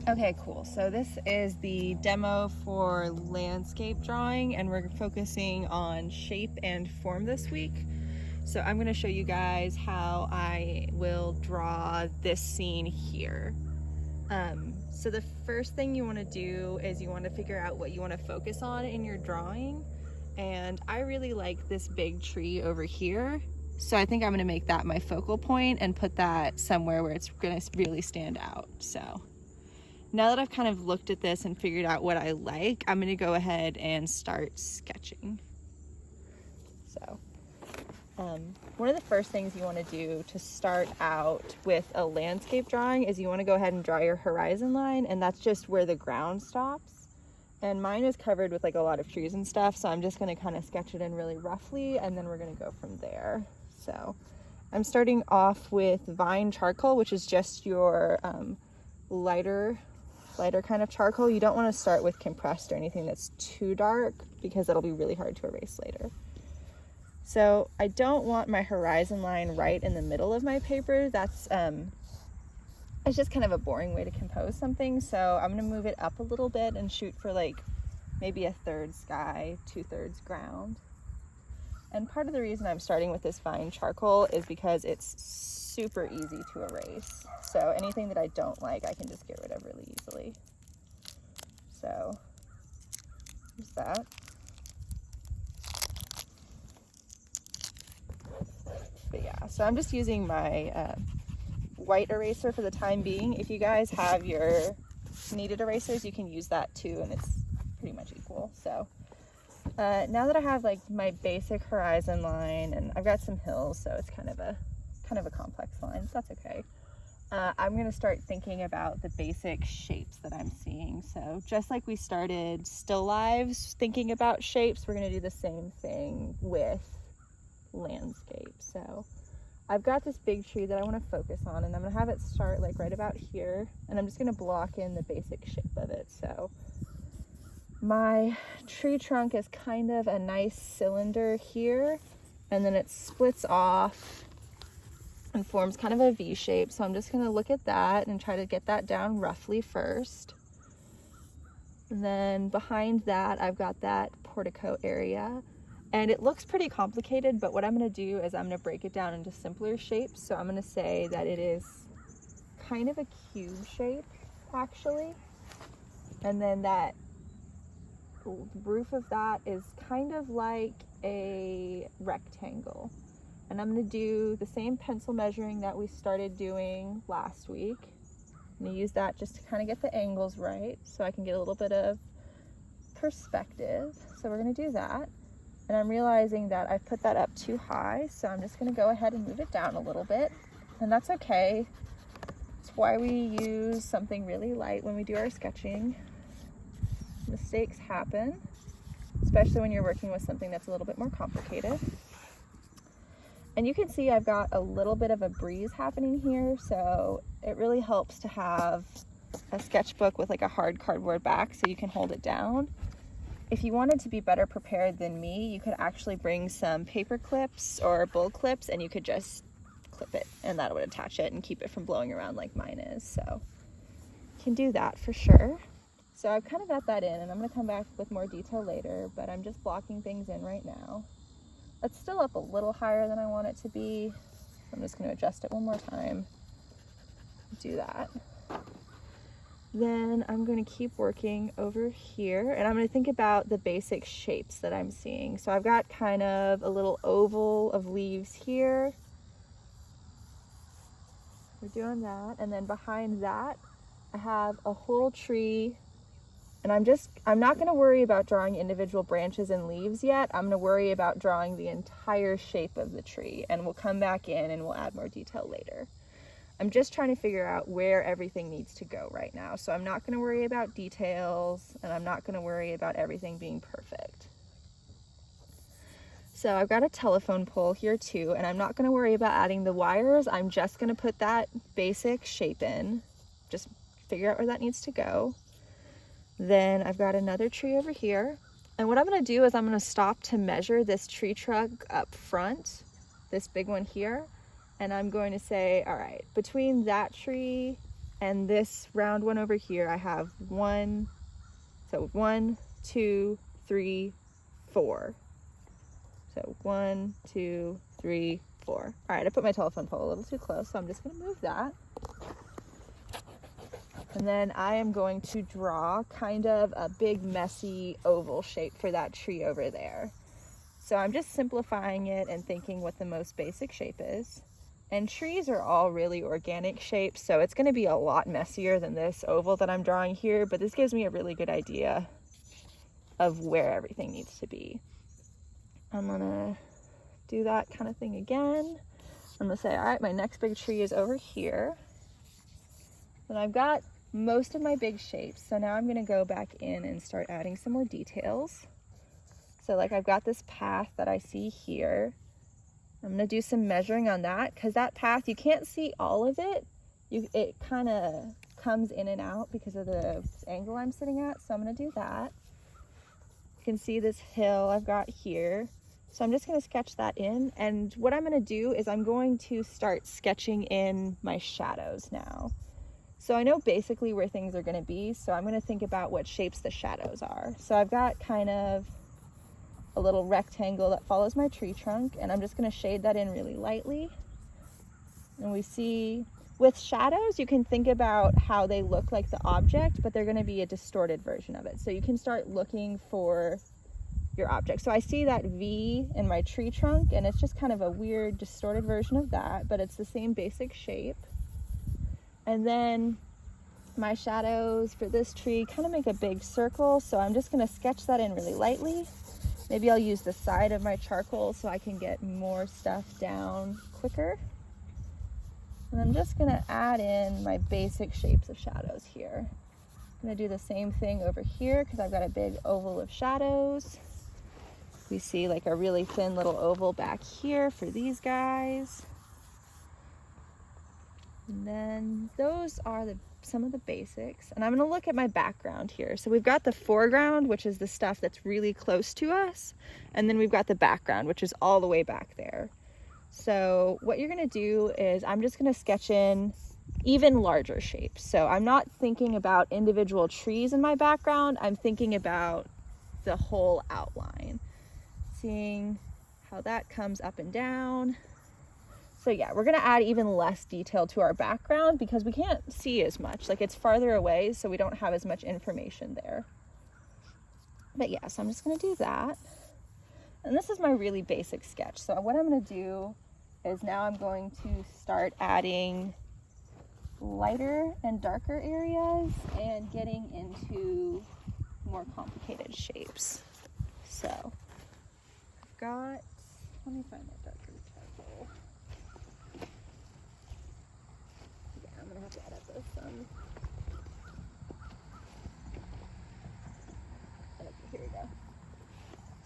Okay, cool. So this is the demo for landscape drawing, and we're focusing on shape and form this week. So I'm going to show you guys how I will draw this scene here. So the first thing you want to do is you want to figure out what you want to focus on in your drawing. And I really like this big tree over here. So I think I'm going to make that my focal point and put that somewhere where it's going to really stand out. So now that I've kind of looked at this and figured out what I like, I'm going to go ahead and start sketching. So one of the first things you want to do to start out with a landscape drawing is you want to go ahead and draw your horizon line, and that's just where the ground stops. And mine is covered with like a lot of trees and stuff, so I'm just going to kind of sketch it in really roughly, and then we're going to go from there. So I'm starting off with vine charcoal, which is just your lighter kind of charcoal. You don't want to start with compressed or anything that's too dark, because that'll be really hard to erase later. So I don't want my horizon line right in the middle of my paper. That's it's just kind of a boring way to compose something. So I'm going to move it up a little bit and shoot for like maybe 1/3 sky, 2/3 ground. And part of the reason I'm starting with this fine charcoal is because it's super easy to erase. So anything that I don't like, I can just get rid of really easily. So there's that. But yeah, so I'm just using my white eraser for the time being. If you guys have your kneaded erasers, you can use that too, and it's pretty much equal. So now that I have like my basic horizon line, and I've got some hills, so it's kind of a complex line, so that's okay. I'm going to start thinking about the basic shapes that I'm seeing. So just like we started still lives thinking about shapes, we're going to do the same thing with landscape. So I've got this big tree that I want to focus on, and I'm going to have it start like right about here, and I'm just going to block in the basic shape of it. So my tree trunk is kind of a nice cylinder here, and then it splits off and forms kind of a V shape. So I'm just going to look at that and try to get that down roughly first. And then behind that, I've got that portico area. And it looks pretty complicated, but what I'm going to do is I'm going to break it down into simpler shapes. So I'm going to say that it is kind of a cube shape, actually. And then that roof of that is kind of like a rectangle. And I'm going to do the same pencil measuring that we started doing last week. I'm going to use that just to kind of get the angles right so I can get a little bit of perspective. So we're going to do that. And I'm realizing that I've put that up too high, so I'm just going to go ahead and move it down a little bit. And that's okay. It's why we use something really light when we do our sketching. Mistakes happen, especially when you're working with something that's a little bit more complicated. And you can see I've got a little bit of a breeze happening here, so it really helps to have a sketchbook with like a hard cardboard back so you can hold it down. If you wanted to be better prepared than me, you could actually bring some paper clips or bull clips, and you could just clip it, and that would attach it and keep it from blowing around like mine is. So you can do that for sure. So I've kind of got that in, and I'm going to come back with more detail later, but I'm just blocking things in right now. It's still up a little higher than I want it to be. I'm just going to adjust it one more time. Do that. Then I'm going to keep working over here, and I'm going to think about the basic shapes that I'm seeing. So I've got kind of a little oval of leaves here. We're doing that. And then behind that, I have a whole tree, and I'm not going to worry about drawing individual branches and leaves yet. I'm going to worry about drawing the entire shape of the tree, and we'll come back in and we'll add more detail later. I'm just trying to figure out where everything needs to go right now. So I'm not going to worry about details, and I'm not going to worry about everything being perfect. So I've got a telephone pole here too, and I'm not going to worry about adding the wires. I'm just going to put that basic shape in, just figure out where that needs to go. Then I've got another tree over here. And what I'm going to do is I'm going to stop to measure this tree trunk up front, this big one here. And I'm going to say, all right, between that tree And this round one over here, I have 1, 2, 3, 4. So 1, 2, 3, 4. All right, I put my telephone pole a little too close, so I'm just gonna move that. And then I am going to draw kind of a big messy oval shape for that tree over there. So I'm just simplifying it and thinking what the most basic shape is. And trees are all really organic shapes, so it's gonna be a lot messier than this oval that I'm drawing here, but this gives me a really good idea of where everything needs to be. I'm gonna do that kind of thing again. I'm gonna say, all right, my next big tree is over here. And I've got most of my big shapes, so now I'm gonna go back in and start adding some more details. So like I've got this path that I see here. I'm gonna do some measuring on that because that path, you can't see all of it. It kind of comes in and out because of the angle I'm sitting at, so I'm gonna do that. You can see this hill I've got here. So I'm just gonna sketch that in, and what I'm gonna do is I'm going to start sketching in my shadows now. So I know basically where things are gonna be, so I'm gonna think about what shapes the shadows are. So I've got kind of a little rectangle that follows my tree trunk, and I'm just gonna shade that in really lightly. And we see, with shadows, you can think about how they look like the object, but they're gonna be a distorted version of it. So you can start looking for your object. So I see that V in my tree trunk, and it's just kind of a weird distorted version of that, but it's the same basic shape. And then my shadows for this tree kind of make a big circle, so I'm just gonna sketch that in really lightly. Maybe I'll use the side of my charcoal so I can get more stuff down quicker. And I'm just gonna add in my basic shapes of shadows here. I'm gonna do the same thing over here because I've got a big oval of shadows. We see like a really thin little oval back here for these guys. And then those are some of the basics. And I'm gonna look at my background here. So we've got the foreground, which is the stuff that's really close to us. And then we've got the background, which is all the way back there. So what you're gonna do is I'm just gonna sketch in even larger shapes. So I'm not thinking about individual trees in my background. I'm thinking about the whole outline. Seeing how that comes up and down. So yeah, we're gonna add even less detail to our background because we can't see as much. Like it's farther away, so we don't have as much information there. But yeah, so I'm just gonna do that. And this is my really basic sketch. So what I'm gonna do is now I'm going to start adding lighter and darker areas and getting into more complicated shapes. So let me find my darker charcoal. Yeah, I'm gonna have to edit this some. Okay, here we go.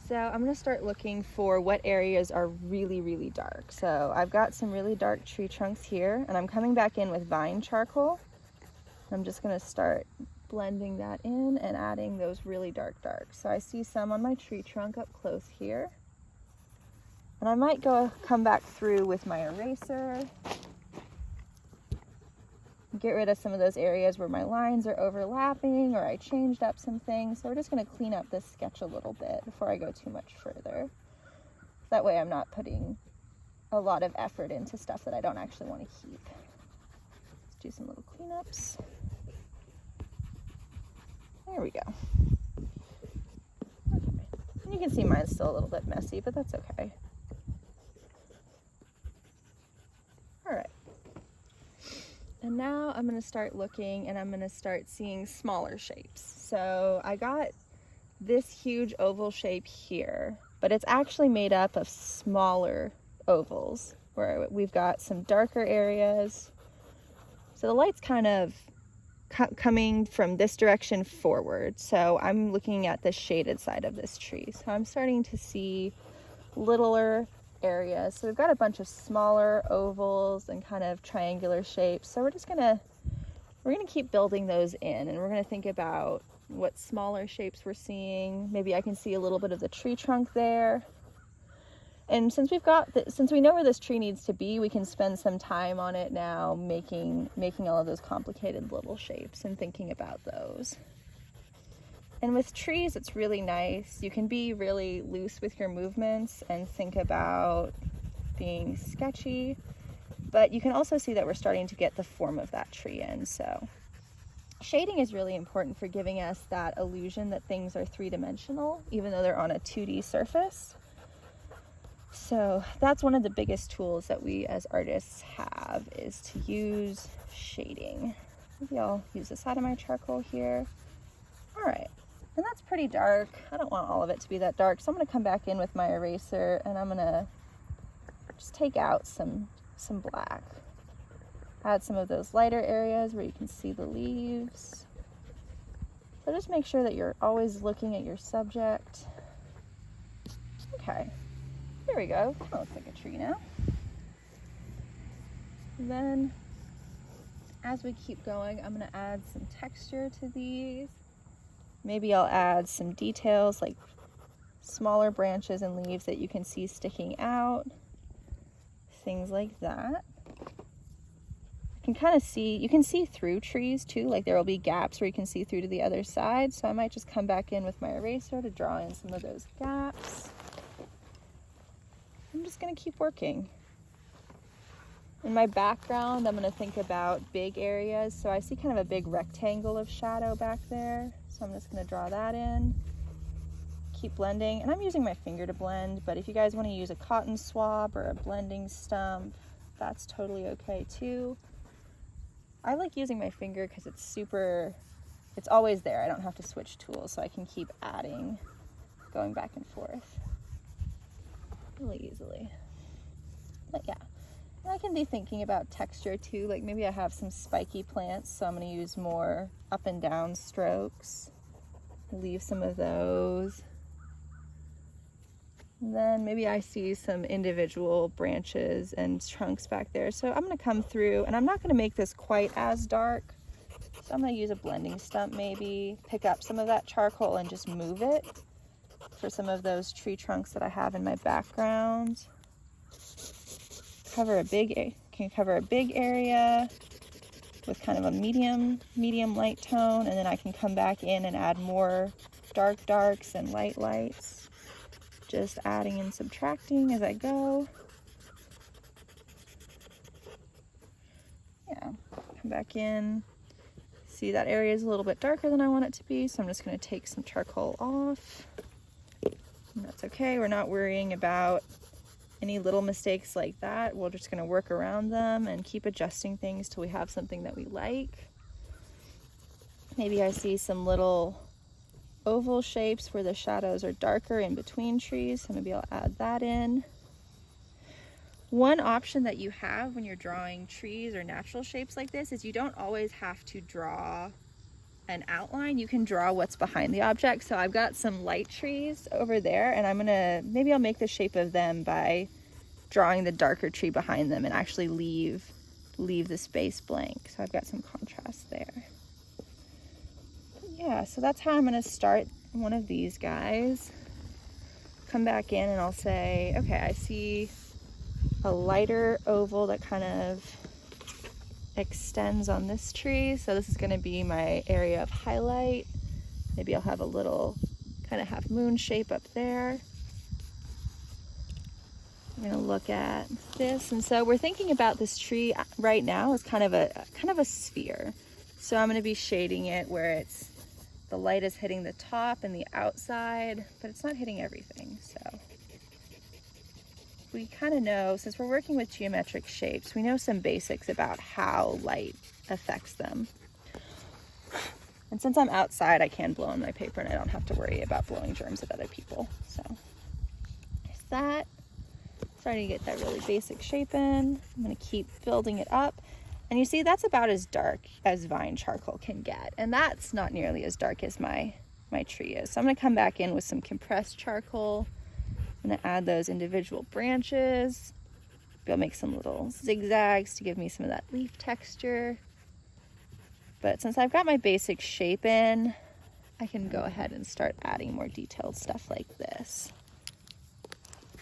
So I'm gonna start looking for what areas are really, really dark. So I've got some really dark tree trunks here, and I'm coming back in with vine charcoal. I'm just gonna start blending that in and adding those really dark darks. So I see some on my tree trunk up close here. And I might come back through with my eraser, get rid of some of those areas where my lines are overlapping or I changed up some things. So we're just gonna clean up this sketch a little bit before I go too much further. That way I'm not putting a lot of effort into stuff that I don't actually want to keep. Let's do some little cleanups. There we go. Okay. And you can see mine's still a little bit messy, but that's okay. All right. And now I'm gonna start looking and I'm gonna start seeing smaller shapes. So I got this huge oval shape here, but it's actually made up of smaller ovals where we've got some darker areas. So the light's kind of coming from this direction forward. So I'm looking at the shaded side of this tree. So I'm starting to see littler areas. So we've got a bunch of smaller ovals and kind of triangular shapes. So we're gonna keep building those in, and we're gonna think about what smaller shapes we're seeing. Maybe I can see a little bit of the tree trunk there. And since since we know where this tree needs to be, we can spend some time on it now making all of those complicated little shapes and thinking about those. And with trees, it's really nice. You can be really loose with your movements and think about being sketchy, but you can also see that we're starting to get the form of that tree in. So shading is really important for giving us that illusion that things are three-dimensional, even though they're on a 2D surface. So that's one of the biggest tools that we as artists have, is to use shading. Maybe I'll use the side of my charcoal here. All right, and that's pretty dark. I don't want all of it to be that dark, so I'm gonna come back in with my eraser and I'm gonna just take out some black. Add some of those lighter areas where you can see the leaves. So just make sure that you're always looking at your subject. Okay, there we go. That looks like a tree now. And then as we keep going, I'm gonna add some texture to these. Maybe I'll add some details like smaller branches and leaves that you can see sticking out. Things like that. You can see through trees too, like there will be gaps where you can see through to the other side. So I might just come back in with my eraser to draw in some of those gaps. I'm just gonna keep working. In my background, I'm gonna think about big areas. So I see kind of a big rectangle of shadow back there. So I'm just gonna draw that in. Keep blending, and I'm using my finger to blend, but if you guys wanna use a cotton swab or a blending stump, that's totally okay too. I like using my finger because it's always there. I don't have to switch tools, so I can keep adding, going back and forth really easily. But yeah, and I can be thinking about texture too. Like maybe I have some spiky plants, so I'm gonna use more up and down strokes. Leave some of those. And then maybe I see some individual branches and trunks back there. So I'm gonna come through, and I'm not gonna make this quite as dark. So I'm gonna use a blending stump maybe, pick up some of that charcoal and just move it for some of those tree trunks that I have in my background. Can cover a big area with kind of a medium light tone, and then I can come back in and add more darks and lights. Just adding and subtracting as I go. Yeah, come back in. See, that area is a little bit darker than I want it to be, so I'm just gonna take some charcoal off. And that's okay, we're not worrying about any little mistakes like that. We're just gonna work around them and keep adjusting things till we have something that we like. Maybe I see some little oval shapes where the shadows are darker in between trees, so maybe I'll add that in. One option that you have when you're drawing trees or natural shapes like this is you don't always have to draw an outline. You can draw what's behind the object. So I've got some light trees over there, and maybe I'll make the shape of them by drawing the darker tree behind them and actually leave the space blank. So I've got some contrast there. Yeah, so that's how I'm gonna start one of these guys. Come back in and I'll say, okay, I see a lighter oval that kind of extends on this tree. So this is gonna be my area of highlight. Maybe I'll have a little kind of half moon shape up there. I'm gonna look at this. And so we're thinking about this tree right now as kind of a sphere. So I'm gonna be shading it where the light is hitting the top and the outside, but it's not hitting everything. So we kind of know, since we're working with geometric shapes, we know some basics about how light affects them. And since I'm outside, I can blow on my paper and I don't have to worry about blowing germs at other people. So there's that. Starting to get that really basic shape in. I'm gonna keep building it up. And you see, that's about as dark as vine charcoal can get. And that's not nearly as dark as my tree is. So I'm gonna come back in with some compressed charcoal. I'm gonna add those individual branches. Maybe I'll make some little zigzags to give me some of that leaf texture. But since I've got my basic shape in, I can go ahead and start adding more detailed stuff like this.